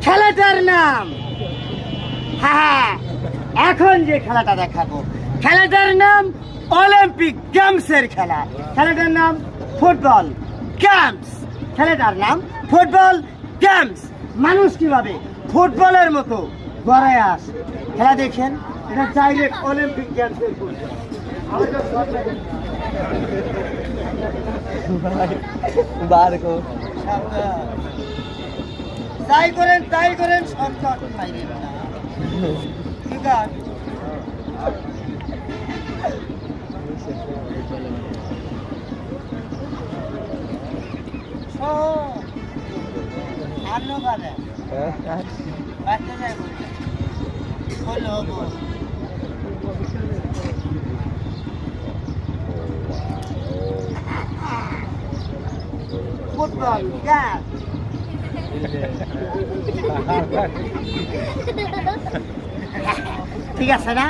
খেলাটার নাম, হ্যাঁ এখন যে খেলাটা দেখাবো খেলাটার নাম অলিম্পিক গেমসের খেলা। খেলাটার নাম ফুটবল গেমস। খেলাটার নাম ফুটবল গেমস। মানুষ কিভাবে ফুটবলের মতো গড়ায় আসে খেলা দেখেন। এটা ডাইরেক্ট অলিম্পিক গেমসের তাই করেন সব ঠিক আছে। ফুটবল গ্যাস ঠিক আছে না?